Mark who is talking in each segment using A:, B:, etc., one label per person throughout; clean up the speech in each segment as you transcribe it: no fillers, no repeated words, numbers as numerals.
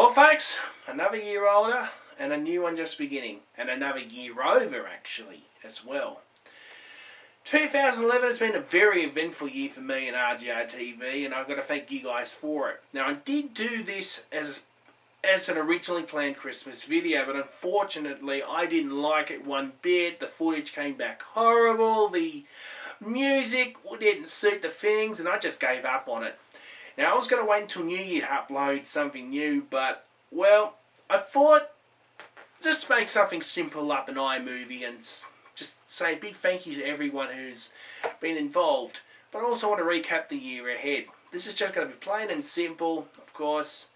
A: Well folks, another year older and a new one just beginning, and another year over actually as well. 2011 has been a very eventful year for me and RJRTV, and I've got to thank you guys for it. Now I did do this as an originally planned Christmas video, but unfortunately I didn't like it one bit. The footage came back horrible, the music didn't suit the things, and I just gave up on it. Now I was going to wait until New Year to upload something new, but well, I thought just make something simple up in iMovie and just say a big thank you to everyone who's been involved. But I also want to recap the year ahead. This is just going to be plain and simple, of course.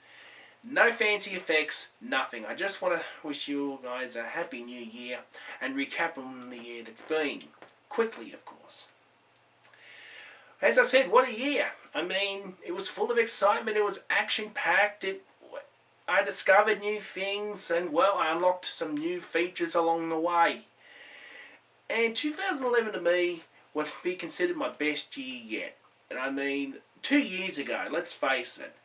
A: No fancy effects, nothing. I just want to wish you guys a happy new year and recap on the year that's been. Quickly, of course. As I said, what a year. I mean, it was full of excitement, it was action-packed, I discovered new things, and well, I unlocked some new features along the way. And 2011 to me would be considered my best year yet. And I mean, 2 years ago, let's face it,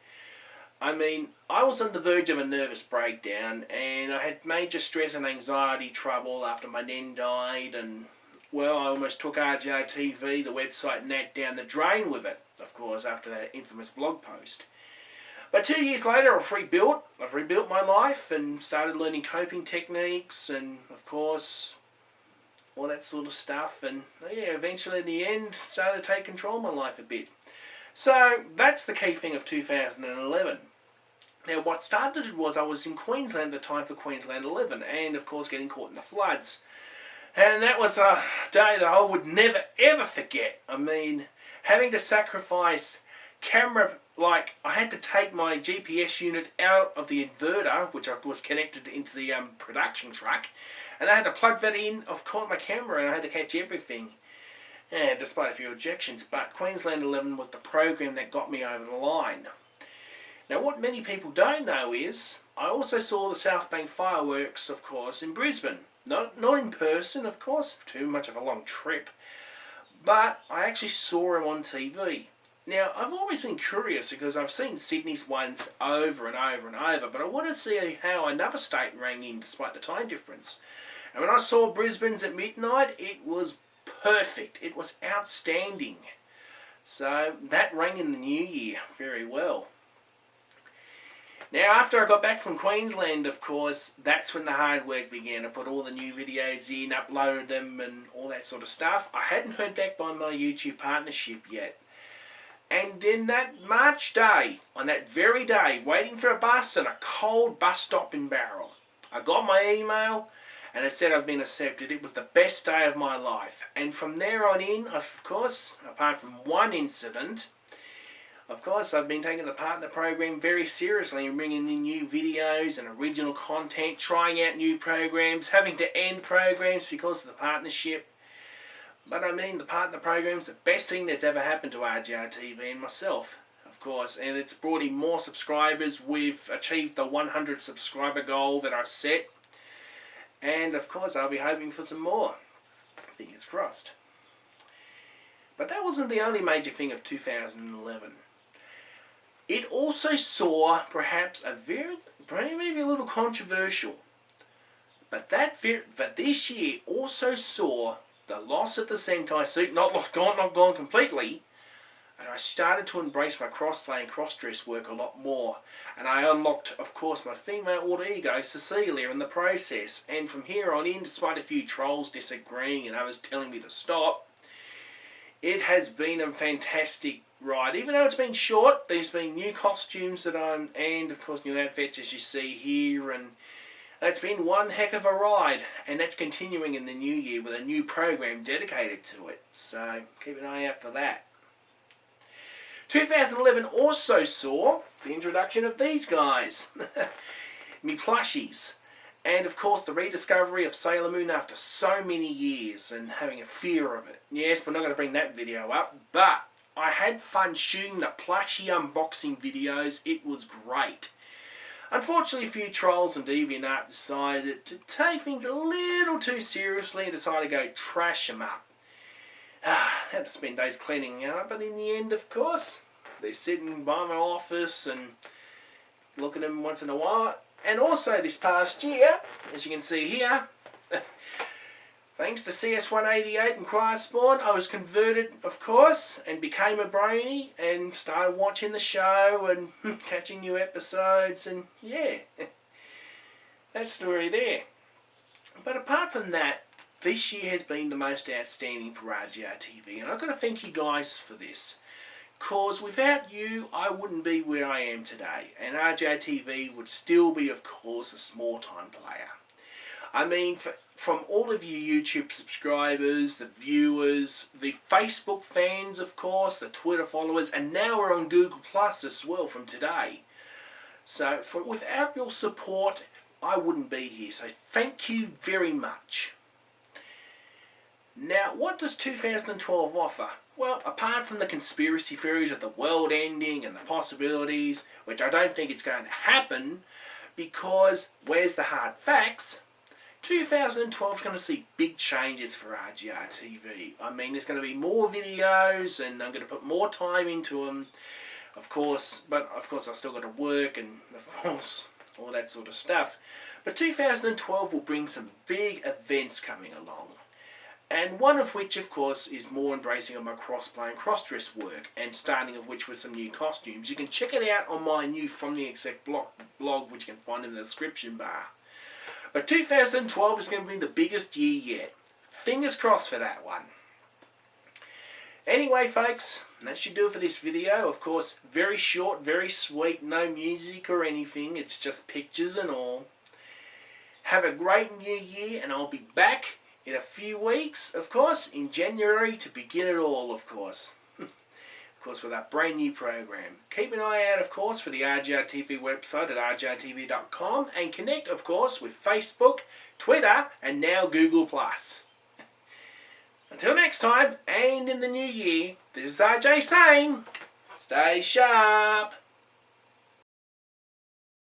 A: I mean, I was on the verge of a nervous breakdown, and I had major stress and anxiety trouble after my nan died, and well, I almost took RJRTV, the website, and that down the drain with it, of course, after that infamous blog post. But 2 years later, I've rebuilt my life and started learning coping techniques and, of course, all that sort of stuff. And yeah, eventually in the end, started to take control of my life a bit. So that's the key thing of 2011. Now what started was I was in Queensland at the time for Queensland 11 and, of course, getting caught in the floods. And that was a day that I would never ever forget. I mean, having to sacrifice camera, like I had to take my GPS unit out of the inverter, which was connected into the production truck, and I had to plug that in, of course, my camera, and I had to catch everything. And despite a few objections, but Queensland 11 was the program that got me over the line. Now what many people don't know is, I also saw the South Bank fireworks, of course, in Brisbane. Not in person, of course, too much of a long trip, but I actually saw them on TV. Now, I've always been curious because I've seen Sydney's ones over and over and over, but I wanted to see how another state rang in despite the time difference. And when I saw Brisbane's at midnight, it was perfect. It was outstanding. So that rang in the new year very well. Now, after I got back from Queensland, of course, that's when the hard work began. I put all the new videos in, uploaded them, and all that sort of stuff. I hadn't heard back by my YouTube partnership yet. And then that March day, on that very day, waiting for a bus at a cold bus stop in Barrel, I got my email, and it said I've been accepted. It was the best day of my life. And from there on in, of course, apart from one incident, of course, I've been taking the part in the program very seriously and bringing in new videos and original content, trying out new programs, having to end programs because of the partnership. But I mean, the partner program is the best thing that's ever happened to RJRTV and myself, of course. And it's brought in more subscribers. We've achieved the 100 subscriber goal that I set. And of course, I'll be hoping for some more. Fingers crossed. But that wasn't the only major thing of 2011. It also saw perhaps maybe a little controversial, but this year also saw the loss of the Sentai suit, not gone completely, and I started to embrace my crossplay and cross-dress work a lot more, and I unlocked, of course, my female alter ego, Cecilia, in the process, and from here on in, despite a few trolls disagreeing and others telling me to stop, it has been a fantastic ride. Even though it's been short, there's been new costumes and of course new outfits as you see here, and it's been one heck of a ride, and that's continuing in the new year with a new program dedicated to it, so keep an eye out for that. 2011 also saw the introduction of these guys, me plushies, and of course the rediscovery of Sailor Moon after so many years and having a fear of it. Yes, we're not going to bring that video up, but I had fun shooting the plushie unboxing videos. It was great. Unfortunately, a few trolls and DeviantArt decided to take things a little too seriously and decided to go trash them up. Had to spend days cleaning up, but in the end, of course, they're sitting by my office and look at them once in a while. And also this past year, as you can see here, thanks to CS188 and Cryerspawn, I was converted, of course, and became a brony and started watching the show and catching new episodes, and yeah, that story there. But apart from that, this year has been the most outstanding for RJRTV, and I've got to thank you guys for this. Cause without you, I wouldn't be where I am today, and RJRTV would still be, of course, a small-time player. I mean, from all of you YouTube subscribers, the viewers, the Facebook fans, of course, the Twitter followers, and now we're on Google Plus as well from today. So, without your support, I wouldn't be here. So, thank you very much. Now, what does 2012 offer? Well, apart from the conspiracy theories of the world ending and the possibilities, which I don't think it's going to happen, because where's the hard facts? 2012 is going to see big changes for RJRTV. I mean, there's going to be more videos, and I'm going to put more time into them, of course, but of course I've still got to work, and of course, all that sort of stuff. But 2012 will bring some big events coming along. And one of which, of course, is more embracing of my crossplay and cross-dress work, and starting of which with some new costumes. You can check it out on my new From the Exec blog, which you can find in the description bar. But 2012 is going to be the biggest year yet. Fingers crossed for that one. Anyway, folks, that should do it for this video. Of course, very short, very sweet, no music or anything. It's just pictures and all. Have a great new year, and I'll be back in a few weeks, of course, in January to begin it all, of course. Of course, with that brand new program. Keep an eye out, of course, for the RJRTV website at rjrtv.com, and connect, of course, with Facebook, Twitter, and now Google+. Until next time, and in the new year, this is RJ saying, stay sharp.